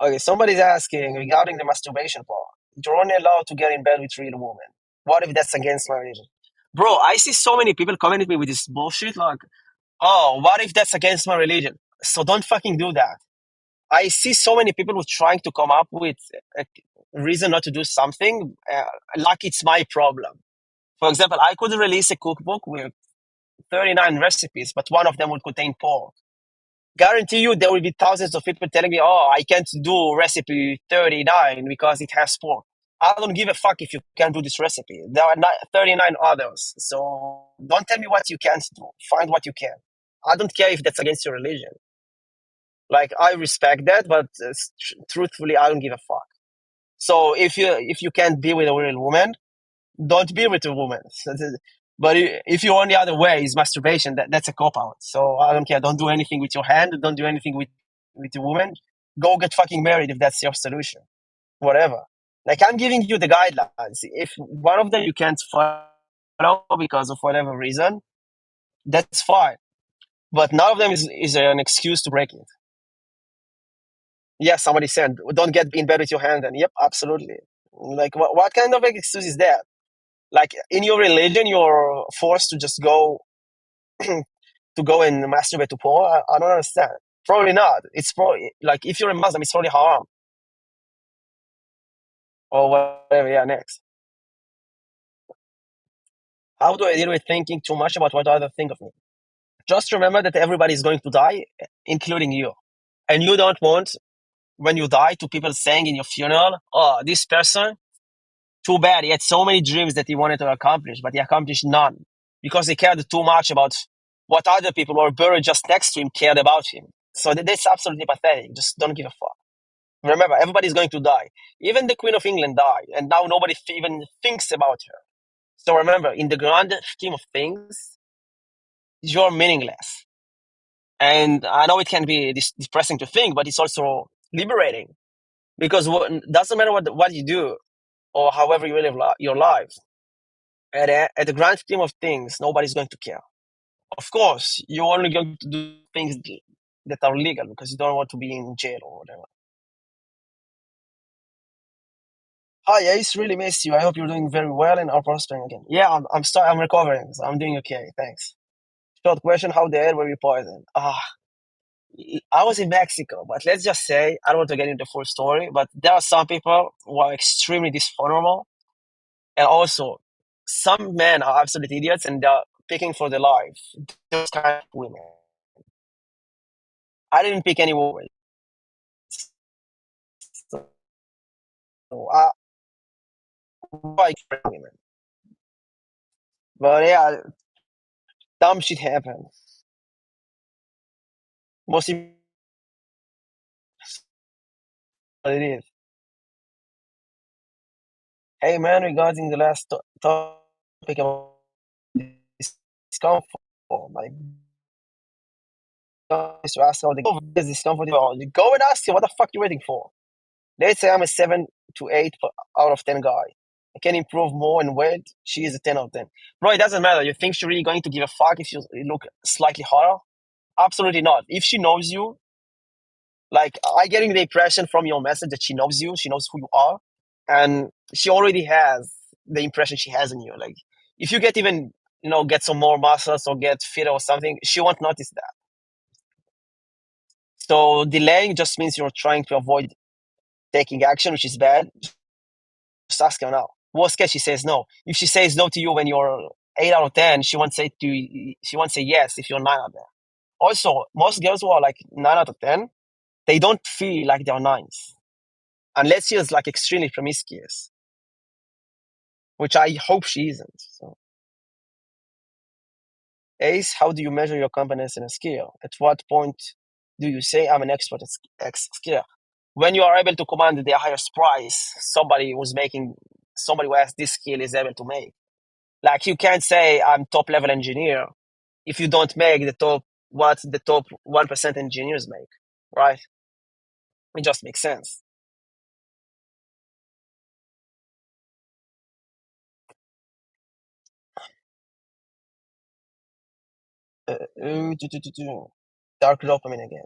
Okay, somebody's asking regarding the masturbation part. You're only allowed to get in bed with real women. What if that's against my religion? Bro, I see so many people coming at me with this bullshit like, oh, what if that's against my religion? So don't fucking do that. I see so many people who trying to come up with a reason not to do something like it's my problem. For example, I could release a cookbook with 39 recipes, but one of them would contain pork. Guarantee you there will be thousands of people telling me, oh, I can't do recipe 39 because it has pork. I don't give a fuck if you can't do this recipe. There are 39 others. So don't tell me what you can't do. Find what you can. I don't care if that's against your religion. Like, I respect that, but truthfully, I don't give a fuck. So if you can't be with a real woman, don't be with a woman. But if your only other way is masturbation, that's a cop out. So I don't care. Don't do anything with your hand. Don't do anything with a woman. Go get fucking married if that's your solution. Whatever. Like, I'm giving you the guidelines. If one of them you can't follow because of whatever reason, that's fine. But none of them is an excuse to break it. Yeah, somebody said, don't get in bed with your hand. And yep, absolutely. Like, what kind of excuse is that? Like, in your religion, you're forced to just go to go and masturbate to porn? I don't understand. Probably not. It's probably like if you're a Muslim, it's probably haram or whatever. Yeah, next. How do I deal with thinking too much about what others think of me? Just remember that everybody is going to die, including you. And you don't want, when you die, to people saying in your funeral, oh, this person, too bad. He had so many dreams that he wanted to accomplish, but he accomplished none because he cared too much about what other people who were buried just next to him cared about him. So that's absolutely pathetic. Just don't give a fuck. Remember, everybody's going to die. Even the Queen of England died, and now nobody even thinks about her. So remember, in the grand scheme of things, you're meaningless. And I know it can be depressing to think, but it's also liberating because it doesn't matter what you do or however you live your life. At the grand scheme of things, nobody's going to care. Of course, you're only going to do things that are legal because you don't want to be in jail or whatever. Hi, Ace. Really miss you. I hope you're doing very well and are prospering again. Yeah, I'm recovering. So I'm doing okay. Thanks. Short question: how the hell were you poisoned? I was in Mexico, but let's just say I don't want to get into the full story. But there are some people who are extremely dysfunctional, and also some men are absolute idiots, and they're picking for their life. Those kind of women. I didn't pick any woman, so I like women. But yeah, dumb shit happens. Mostly what it is. Hey man, regarding the last topic about discomfort, my God is to ask how the is discomfort. You go and ask you what the fuck you waiting for. Let's say I'm a 7 to 8 out of 10 guy. I can improve more and weight. She is a 10 out of 10. Bro, it doesn't matter. You think she's really going to give a fuck if you look slightly hotter? Absolutely not. If she knows you, like, I getting the impression from your message that she knows you, she knows who you are, and she already has the impression she has in you. Like, if you get even, get some more muscles or get fitter or something, she won't notice that. So delaying just means you're trying to avoid taking action, which is bad. Just ask her now. Worst case, she says no. If she says no to you when you're 8 out of 10, she won't say yes if you're 9 out of 10. Also, most girls who are like 9 out of 10, they don't feel like they're nines unless she is like extremely promiscuous, which I hope she isn't. So, Ace, how do you measure your competence in a skill? At what point do you say I'm an expert at X skill? When you are able to command the highest price somebody who has this skill is able to make. Like, you can't say I'm top level engineer if you don't make what the top 1% engineers make, right? It just makes sense. Dark dopamine again.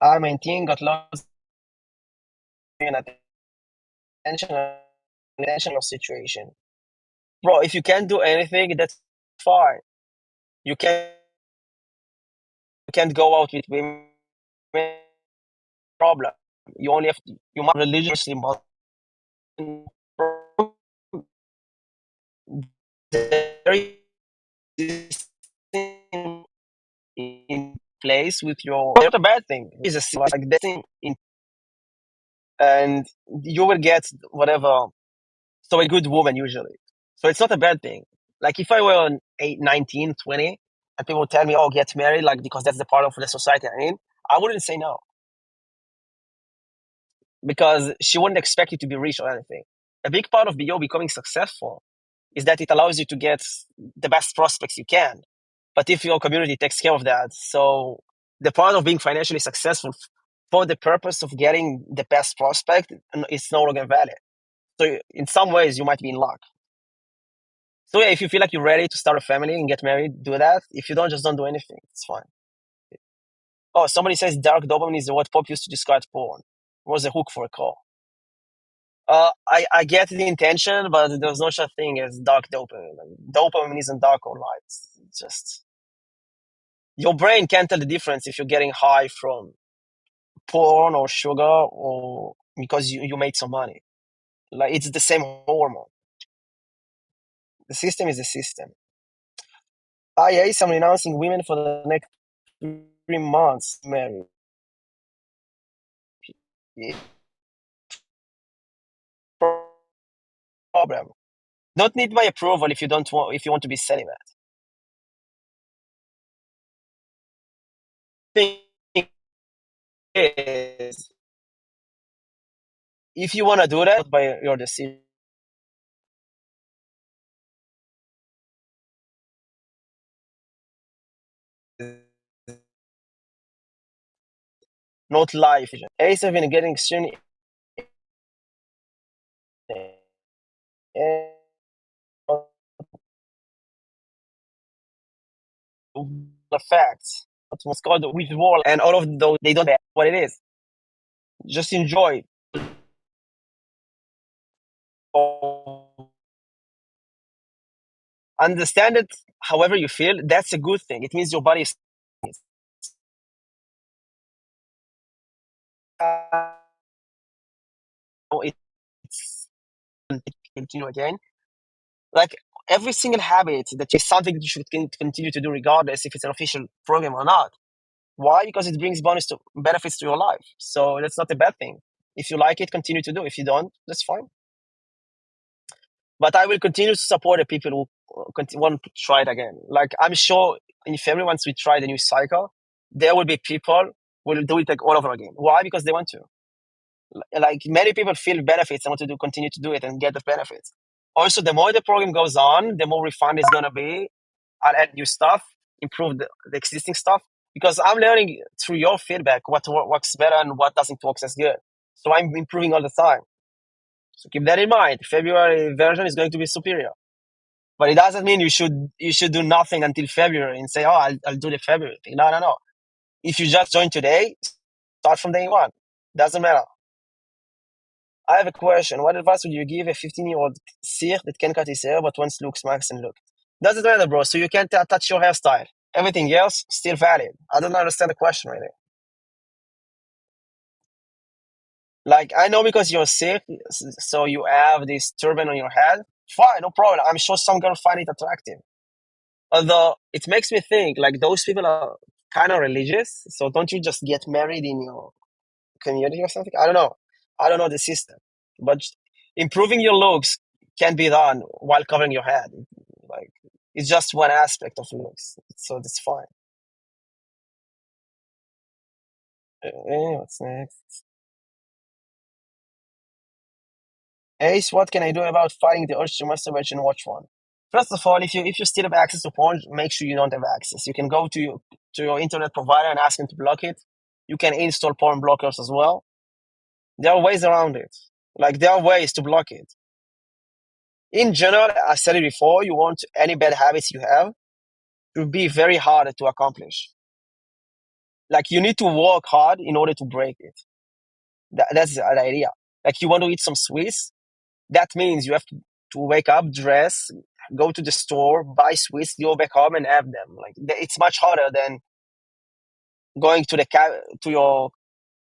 I maintain got lots of attention attention of situation. Bro, if you can't do anything, that's fine. You can't go out with women, problem. You only have to, you must religiously must there is this thing in place with your not a bad thing. It's a like that thing in and you will get whatever so a good woman usually. So it's not a bad thing. Like if I were on 8, 19, 20, and people tell me, "Oh, get married," like because that's the part of the society I'm in, I wouldn't say no because she wouldn't expect you to be rich or anything. A big part of BO becoming successful is that it allows you to get the best prospects you can. But if your community takes care of that, so the part of being financially successful for the purpose of getting the best prospect is no longer valid. So in some ways, you might be in luck. So yeah, if you feel like you're ready to start a family and get married, do that. If you don't, just don't do anything. It's fine. Oh, somebody says dark dopamine is what Pop used to describe porn. It was a hook for a call. I get the intention, but there's no such thing as dark dopamine. Like, dopamine isn't dark or light. It's just your brain can't tell the difference if you're getting high from porn or sugar or because you made some money. Like it's the same hormone. The system is the system. Yes, I'm renouncing women for the next 3 months. Married. Yeah, problem. Don't need my approval if you don't want if you want to be celibate. Thing is, if you want to do that, by your decision, not life. Ace have been getting extremely the facts. What's called withdrawal, and all of those they don't know what it is. Just enjoy. Understand it however you feel. That's a good thing. It means your body is. It's continue again. Like every single habit that is something that you should continue to do regardless if it's an official program or not. Why? Because it brings bonus to benefits to your life. So that's not a bad thing. If you like it, continue to do. If you don't, that's fine. But I will continue to support the people who want to try it again. Like I'm sure in February, once we try the new cycle, there will be people who will do it like all over again. Why? Because they want to. Like many people feel benefits and want to continue to do it and get the benefits. Also, the more the program goes on, the more refined it's gonna be. I'll add new stuff, improve the existing stuff because I'm learning through your feedback what works better and what doesn't work as good. So I'm improving all the time. So keep that in mind. February version is going to be superior, but it doesn't mean you should do nothing until February and say, "Oh, I'll do the February thing." No, no, no. If you just join today, start from day one. Doesn't matter. I have a question. What advice would you give a 15-year-old Sikh that can cut his hair but wants looks, marks, and look? Doesn't matter, bro. So you can't touch your hairstyle. Everything else still valid. I don't understand the question really. Like I know because you're Sikh, so you have this turban on your head. Fine, no problem. I'm sure some girls find it attractive. Although it makes me think like those people are kind of religious. So don't you just get married in your community or something? I don't know. I don't know the system, but improving your looks can be done while covering your head. Like it's just one aspect of looks, so that's fine. What's next? Ace, what can I do about fighting the urge to masturbate and watch one? First of all, if you still have access to porn, make sure you don't have access. You can go to your internet provider and ask them to block it. You can install porn blockers as well. There are ways around it. Like there are ways to block it. In general, I said it before, you want any bad habits you have to be very hard to accomplish. Like you need to work hard in order to break it. That's the idea. Like you want to eat some sweets, that means you have to wake up, dress, go to the store, buy sweets, go back home and have them. Like it's much harder than going to to your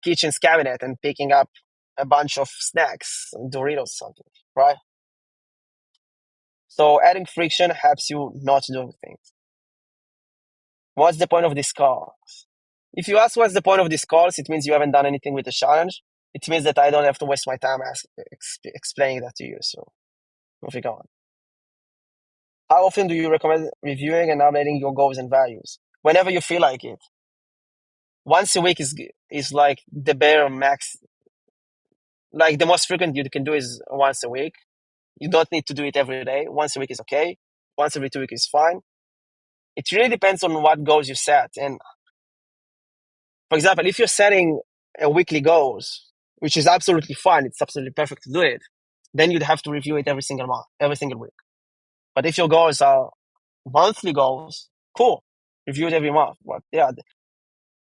kitchen's cabinet and picking up a bunch of snacks, Doritos, something, right? So adding friction helps you not doing things. What's the point of this course? If you ask what's the point of this course, it means you haven't done anything with the challenge. It means that I don't have to waste my time explaining that to you. So moving on. How often do you recommend reviewing and updating your goals and values? Whenever you feel like it. Once a week is like the bare max. Like the most frequent you can do is once a week. You don't need to do it every day. Once a week is okay. Once every 2 weeks is fine. It really depends on what goals you set. And for example, if you're setting a weekly goals, which is absolutely fine, it's absolutely perfect to do it, then you'd have to review it every single month, every single week. But if your goals are monthly goals, cool, review it every month. But yeah,